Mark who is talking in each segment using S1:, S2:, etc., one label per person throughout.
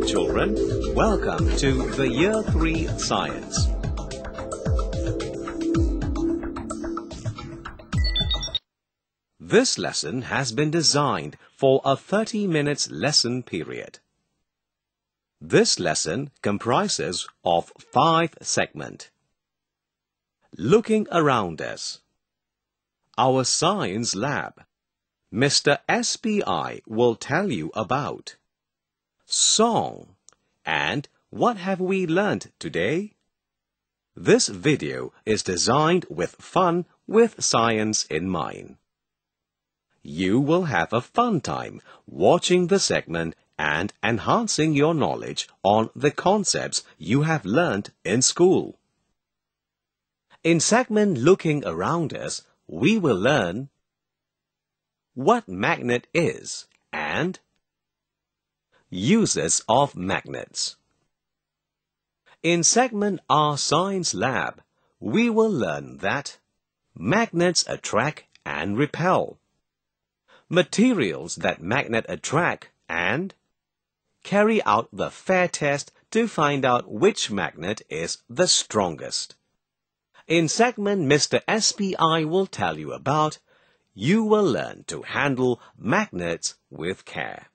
S1: children. Welcome to the Year 3 Science. This lesson has been designed for a 30 minutes lesson period. This lesson comprises of 5 segments. Looking around us. Our science lab. Mr. SPI will tell you about song and what have we learned today? This video is designed with fun with science in mind. You will have a fun time watching the segment and enhancing your knowledge on the concepts you have learned in school. In segment Looking Around Us, we will learn what magnet is and uses of magnets. In segment Our Science Lab, we will learn that magnets attract and repel, materials that magnet attract, and carry out the fair test to find out which magnet is the strongest. In segment Mr. SPI will tell you about, you will learn to handle magnets with care.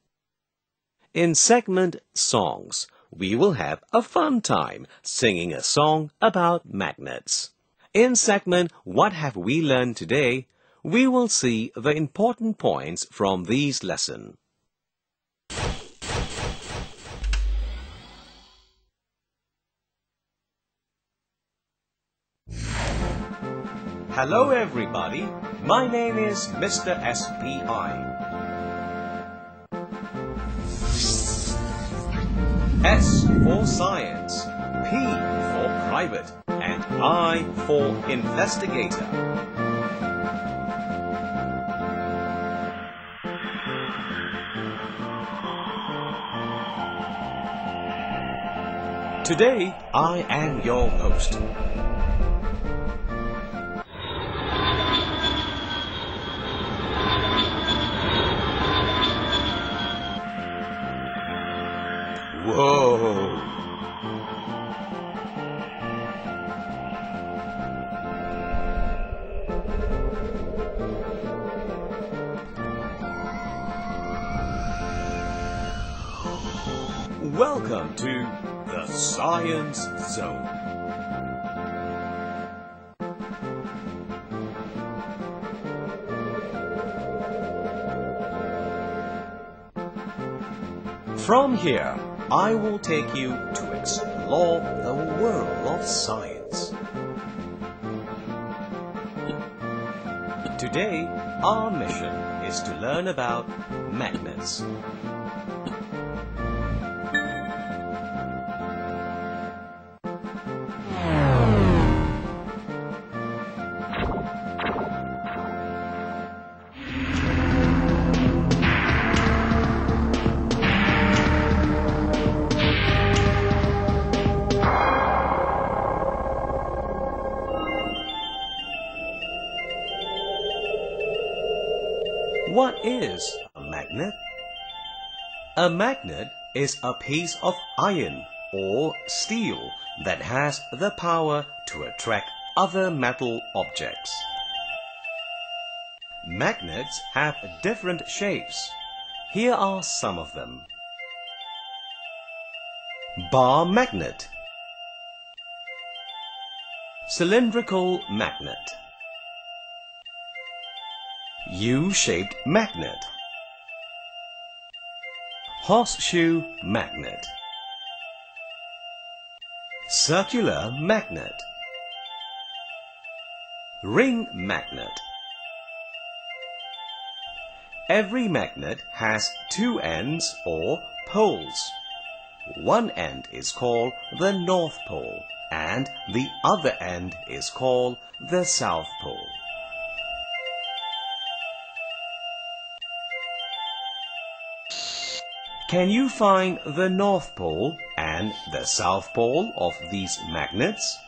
S1: In segment Songs, we will have a fun time singing a song about magnets. In segment What Have We Learned Today, we will see the important points from these lessons. Hello everybody, my name is Mr. SPI. S for science, P for private, and I for investigator. Today, I am your host. Whoa! Welcome to the Science Zone. From here, I will take you to explore the world of science. Today, our mission is to learn about magnets. What is a magnet? A magnet is a piece of iron or steel that has the power to attract other metal objects. Magnets have different shapes. Here are some of them. Bar magnet, cylindrical magnet, U-shaped magnet, horseshoe magnet, circular magnet, ring magnet. Every magnet has 2 ends or poles. One end is called the North Pole and the other end is called the South Pole. Can you find the North Pole and the South Pole of these magnets?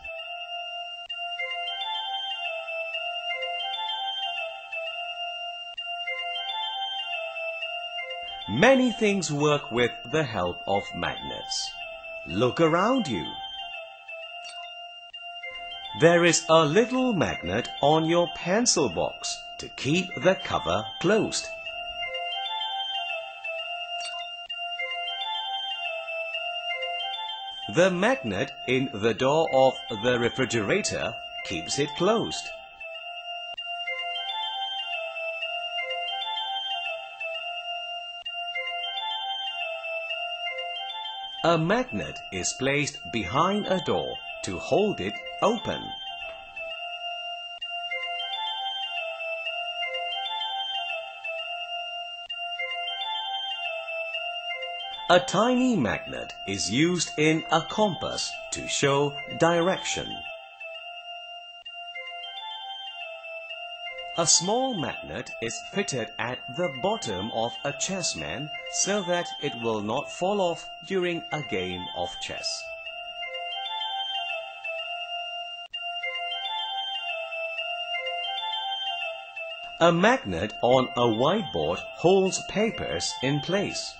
S1: Many things work with the help of magnets. Look around you. There is a little magnet on your pencil box to keep the cover closed. The magnet in the door of the refrigerator keeps it closed. A magnet is placed behind a door to hold it open. A tiny magnet is used in a compass to show direction. A small magnet is fitted at the bottom of a chessman so that it will not fall off during a game of chess. A magnet on a whiteboard holds papers in place.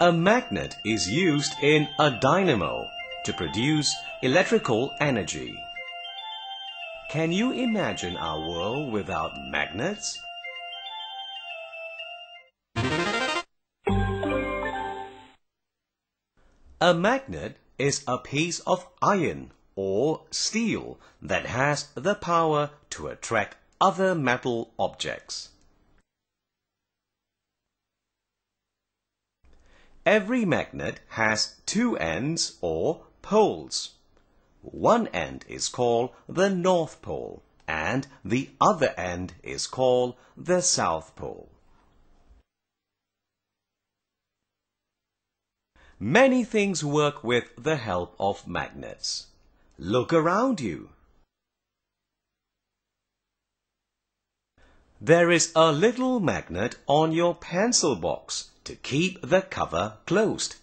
S1: A magnet is used in a dynamo to produce electrical energy. Can you imagine our world without magnets? A magnet is a piece of iron or steel that has the power to attract other metal objects. Every magnet has two ends or poles. One end is called the North Pole and the other end is called the South Pole. Many things work with the help of magnets. Look around you. There is a little magnet on your pencil box to keep the cover closed.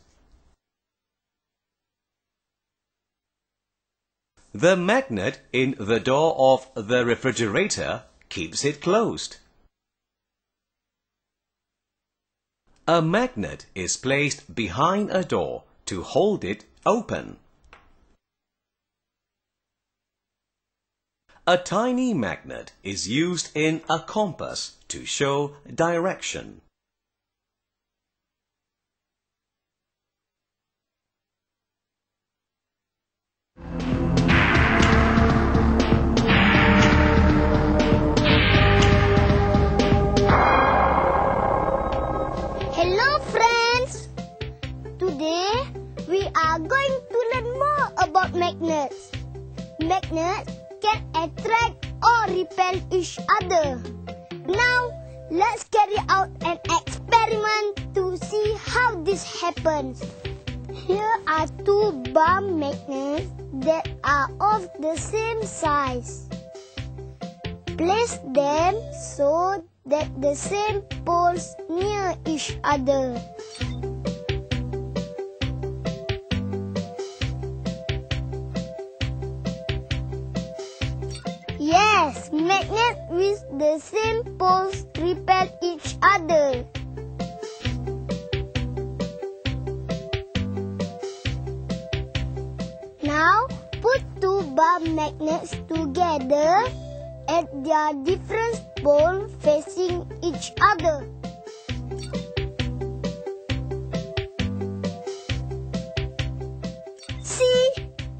S1: The magnet in the door of the refrigerator keeps it closed. A magnet is placed behind a door to hold it open. A tiny magnet is used in a compass to show direction.
S2: Hello friends! Today we are going to learn more about magnets. Magnets can attract or repel each other. Now let's carry out an experiment to see how this happens. Here are two bar magnets that are of the same size. Place them so that the same poles near each other. Yes, magnets with the same poles repel each other. Now, put two bar magnets together at their different poles facing each other. See,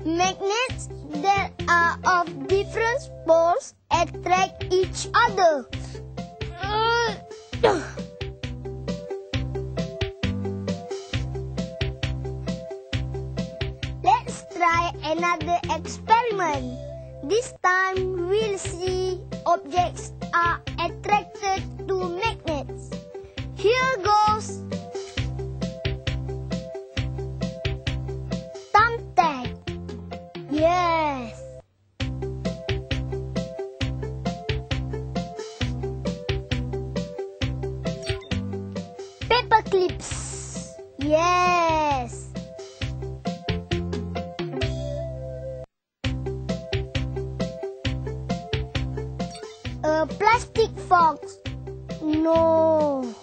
S2: magnets that are of different poles attract each other. Let's try another experiment. This time we'll see objects are attracted to magnets. Here goes. Thumbtack. Yes. Paper clips. Yes. A plastic No.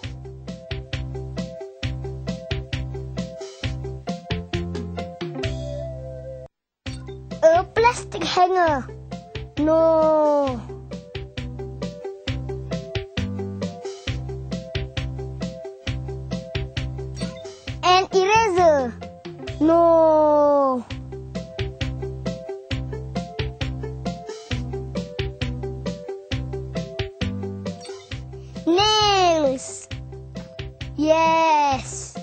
S2: A plastic hanger. No. An eraser. No. Nails. Yes.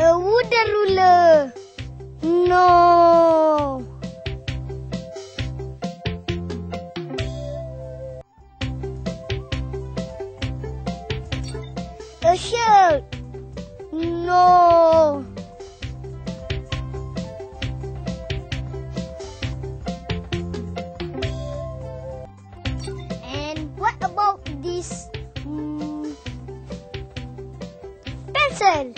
S2: A wooden ruler. No. A shirt. No. And what about this pencil?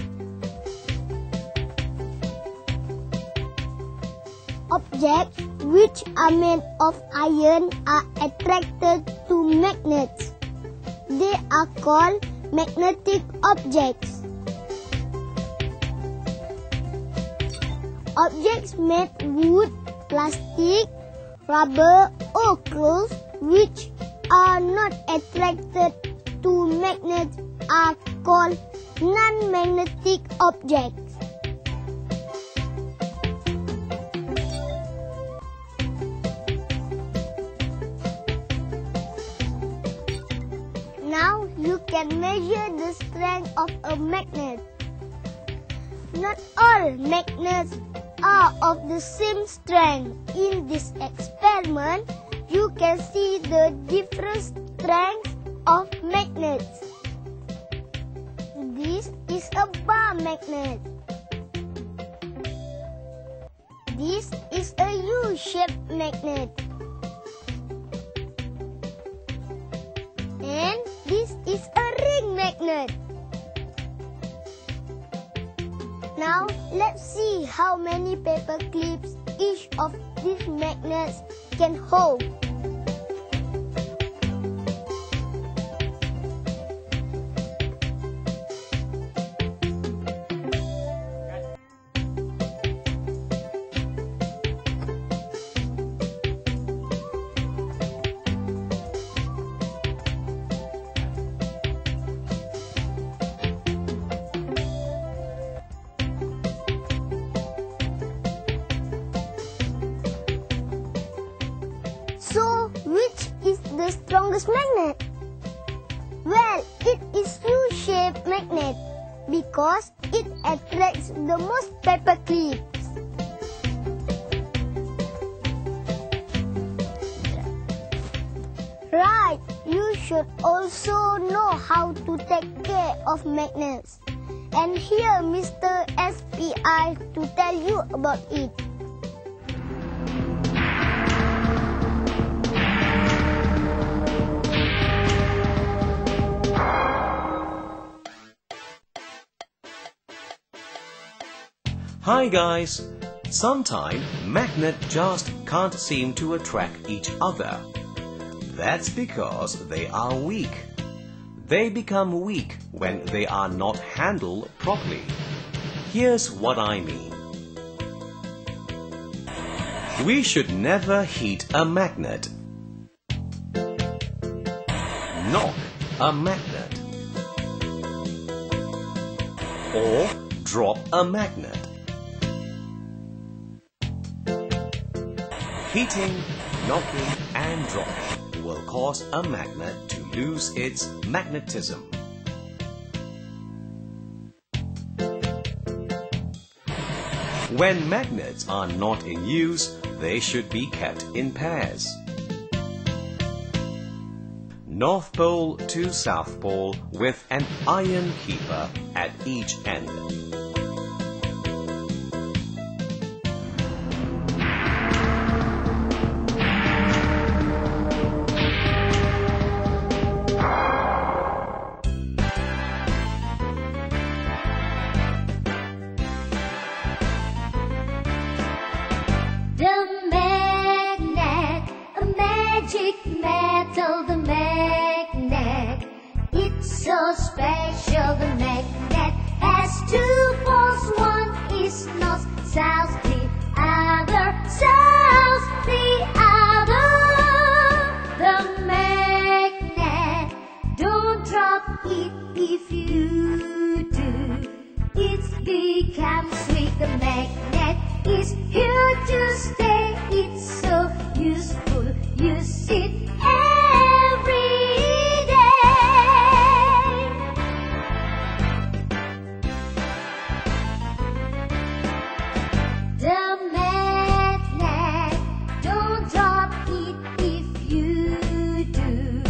S2: Objects which are made of iron are attracted to magnets. They are called magnetic objects. Objects made wood, plastic, rubber or cloth which are not attracted to magnets are called non-magnetic objects. Now you can measure the strength of a magnet. Not all magnets are of the same strength. In this experiment, you can see the different strengths of magnets. This is a bar magnet. This is a U-shaped magnet. And this is a ring magnet. Now let's see how many paper clips each of these magnets can hold. So, which is the strongest magnet? Well, it is U-shaped magnet because it attracts the most paper clips. Right, you should also know how to take care of magnets. And here Mr. SPI to tell you about it.
S1: Hi guys! Sometimes magnets just can't seem to attract each other. That's because they are weak. They become weak when they are not handled properly. Here's what I mean. We should never heat a magnet. Knock a magnet. Or drop a magnet. Heating, knocking and dropping will cause a magnet to lose its magnetism. When magnets are not in use, they should be kept in pairs. North Pole to South Pole with an iron keeper at each end.
S2: magic metal, the magnet. It's so special, the magnet has two poles. One is north, south, the other south, the other. The magnet, don't drop it. If you do, it becomes weak. The magnet is here to stay. It's so useful, use it every day. The magnet, don't drop it. If you do,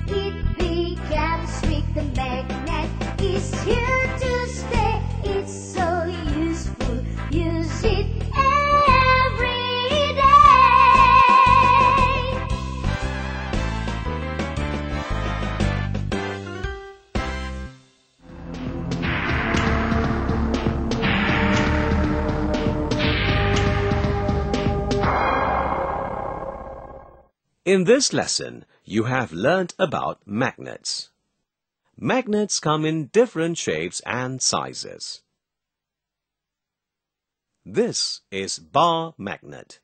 S2: it becomes weak. The magnet is here to stay. It's so useful, use it every day.
S1: In this lesson, you have learned about magnets. Magnets come in different shapes and sizes. This is bar magnet.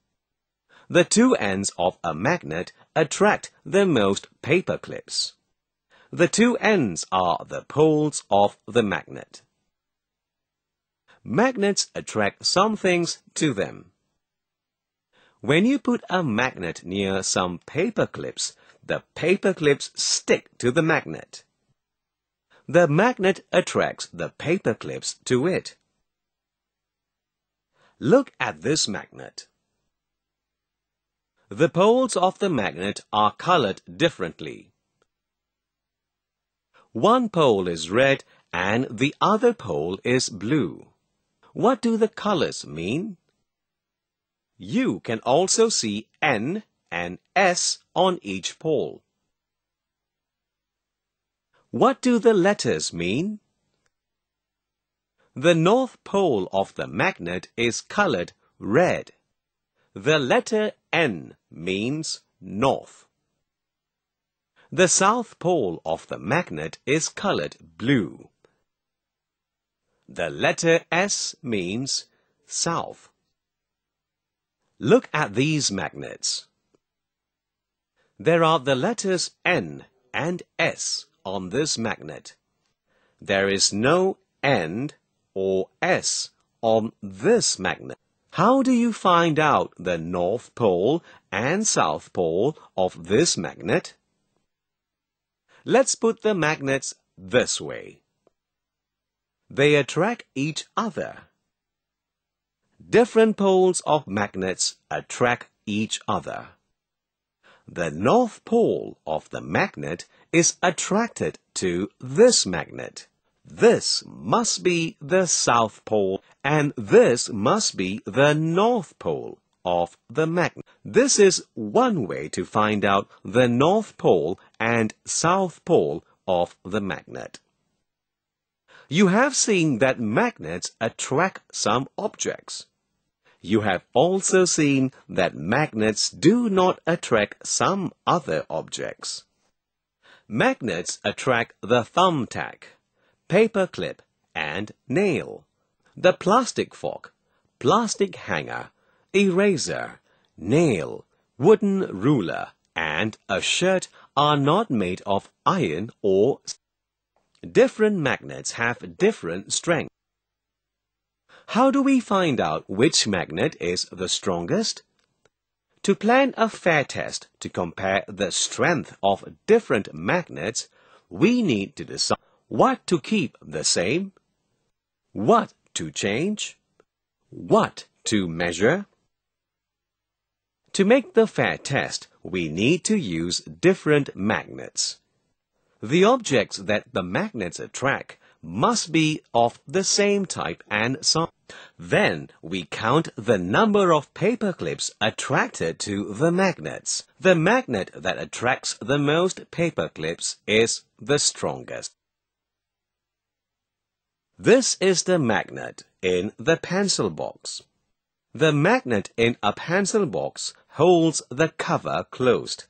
S1: The two ends of a magnet attract the most paper clips. The two ends are the poles of the magnet. Magnets attract some things to them. When you put a magnet near some paper clips, the paper clips stick to the magnet. The magnet attracts the paper clips to it. Look at this magnet. The poles of the magnet are colored differently. One pole is red and the other pole is blue. What do the colors mean? You can also see N and S on each pole. What do the letters mean? The north pole of the magnet is colored red. The letter N means north. The south pole of the magnet is colored blue. The letter S means south. Look at these magnets. There are the letters N and S on this magnet. There is no N or S on this magnet. How do you find out the north pole and south pole of this magnet? Let's put the magnets this way. They attract each other. Different poles of magnets attract each other. The north pole of the magnet is attracted to this magnet. This must be the south pole and this must be the north pole of the magnet. This is one way to find out the north pole and south pole of the magnet. You have seen that magnets attract some objects. You have also seen that magnets do not attract some other objects. Magnets attract the thumbtack, paper clip, and nail. The plastic fork, plastic hanger, eraser, nail, wooden ruler, and a shirt are not made of iron or steel. Different magnets have different strength. How do we find out which magnet is the strongest? To plan a fair test to compare the strength of different magnets, we need to decide what to keep the same, what to change, what to measure. To make the fair test, we need to use different magnets. The objects that the magnets attract must be of the same type and size. Then we count the number of paper clips attracted to the magnets. The magnet that attracts the most paper clips is the strongest. This is the magnet in the pencil box. The magnet in a pencil box holds the cover closed.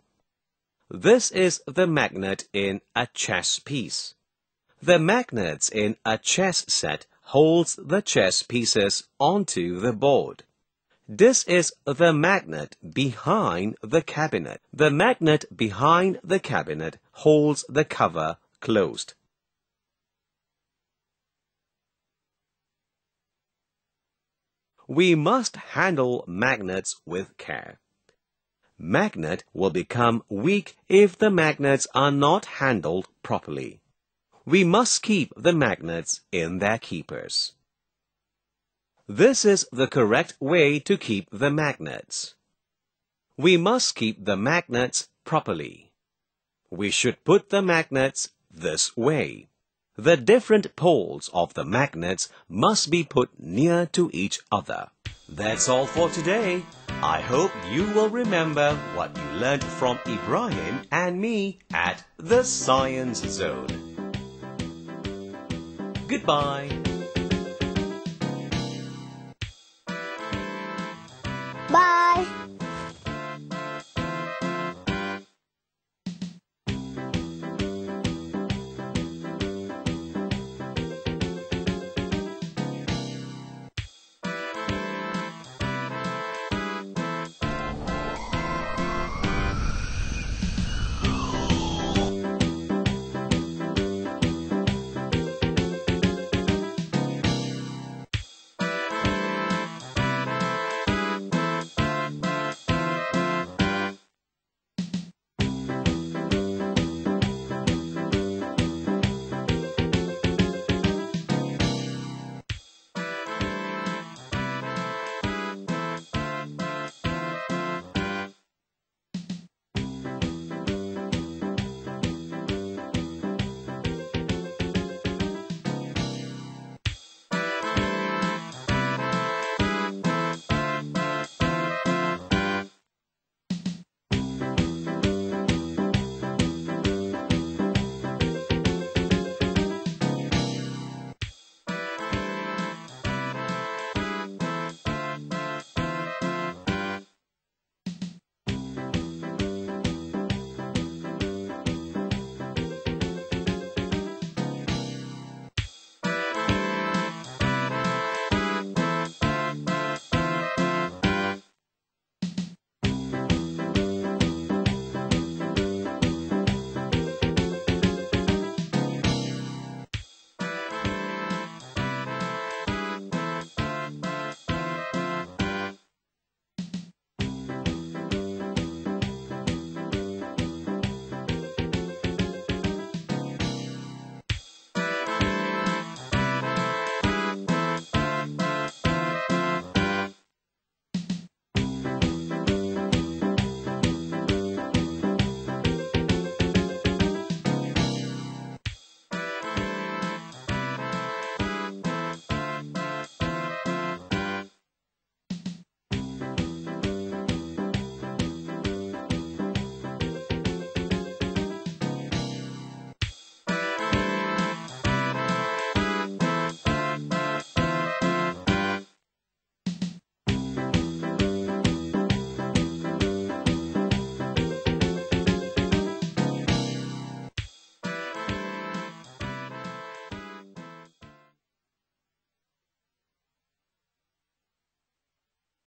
S1: This is the magnet in a chess piece. The magnets in a chess set holds the chess pieces onto the board. This is the magnet behind the cabinet. The magnet behind the cabinet holds the cover closed. We must handle magnets with care. Magnet will become weak if the magnets are not handled properly. We must keep the magnets in their keepers. This is the correct way to keep the magnets. We must keep the magnets properly. We should put the magnets this way. The different poles of the magnets must be put near to each other. That's all for today. I hope you will remember what you learned from Ibrahim and me at the Science Zone. Goodbye.